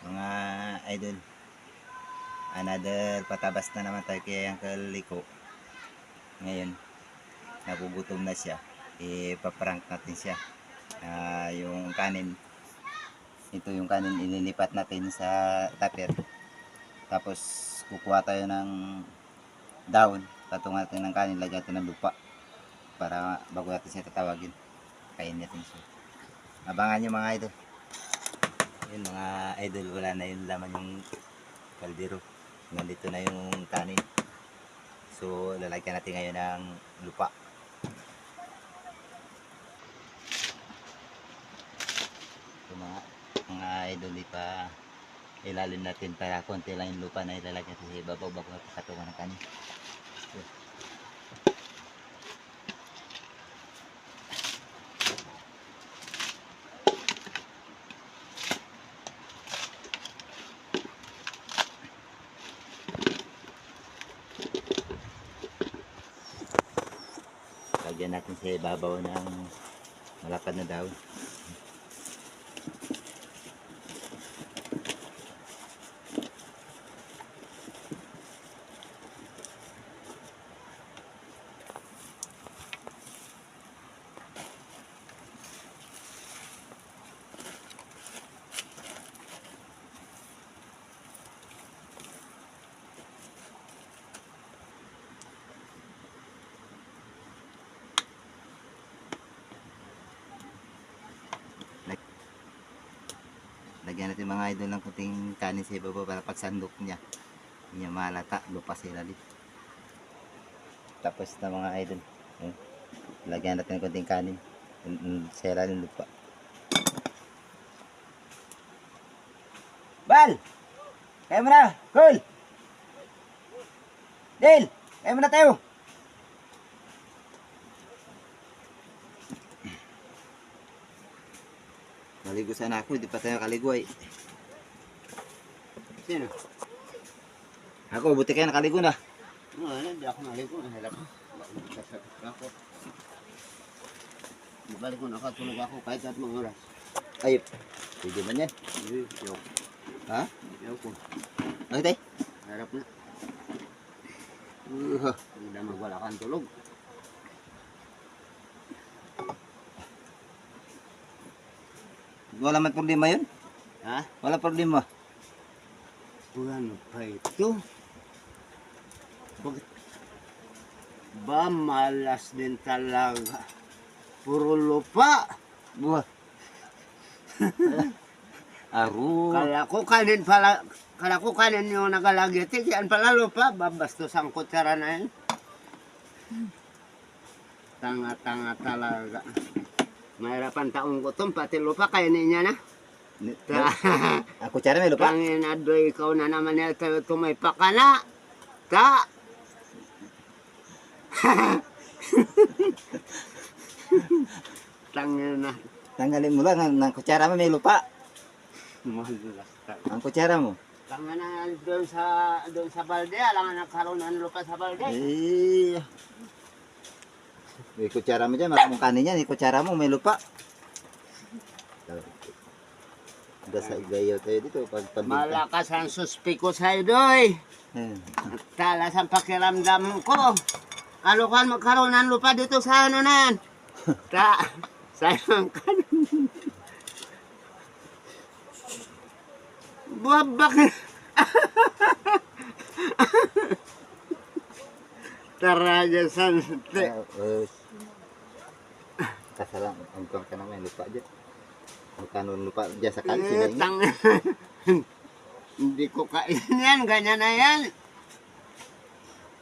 Mga idol, another patabas na naman tayo kay Uncle Liko. Ngayon, nagugutom na siya. Ipaprank natin siya. Yung kanin, ito yung kanin, ililipat natin sa tupper. Tapos, kukuha tayo ng daon. Tatungan natin ng kanin, lagyan natin ng lupa. Para bago natin siya tatawagin, kainin natin siya. Abangan nyo mga idol. Yun mga idol, wala na yung laman yung kaldero. Nandito na yung kanin. So lalagyan natin ngayon ng lupa. So mga idol, pa ilalim natin para konti lang yung lupa na ilalagyan sa ibabaw bago natin katungan ng kanin. So, lagyan natin sa ibabaw ng malapad na daon. Lagyan natin mga idol ng kunting kanin sa ibabaw para pagsandok niya hindi niya malata, lupa sa ilalim. Tapos na mga idol, lagyan natin ng kunting kanin sa ilalim lupa. Bal! Kaya mo na! Cool! Dale! Kaya mo na tayo! Naligo sana ako, hindi pa tayo kaligo ay. Sino? Ako, buti kayo nakaligo na. Hindi ako naligo. Nahilap ako. Balik ko nakatulog ako kahit at mga oras. Ay, pwede man yan. Ayaw. Ha? Ayaw ko. Bakit ay? Harap na. Hindi na magwala kang tulog. Wala man problema yun? Ha? Wala problema. Ano pa ito? Bakit? Ba malas din talaga. Puro lupa. Buha. Aro. Kala ko kanin yung nagalagit. Yan pala lupa. Babastos ang kutsara na yan. Tanga-tanga talaga. Mahirapan taong gutom, pati lupa kainin niya na. Ako tsara may lupa. Tangin na doy, ikaw na naman ito tumaypa ka na. Ta! Tangin na. Tanggalin mo lang, ang kutsara mo may lupa. Malas ka. Ang kutsara mo. Tangin na doon sa balde, alam na nagkaroon ng lupa sa balde. Eh. May kutsara mo dyan, maraming kanin yan. May kutsara mo, may lupa. Dasa igayaw tayo dito. Malakas ang suspiko sa'yo, doy. Talas ang pakiramdam ko. Kalukan magkaroon ng lupa dito sa ano na yan. Sayang ka. Buwabak. Taraja sante. Kasalang, ang ka na may lupa dyan. Magkano lupa dyan sa kansi na yun. Hindi ko kain yan, ganyan na yan.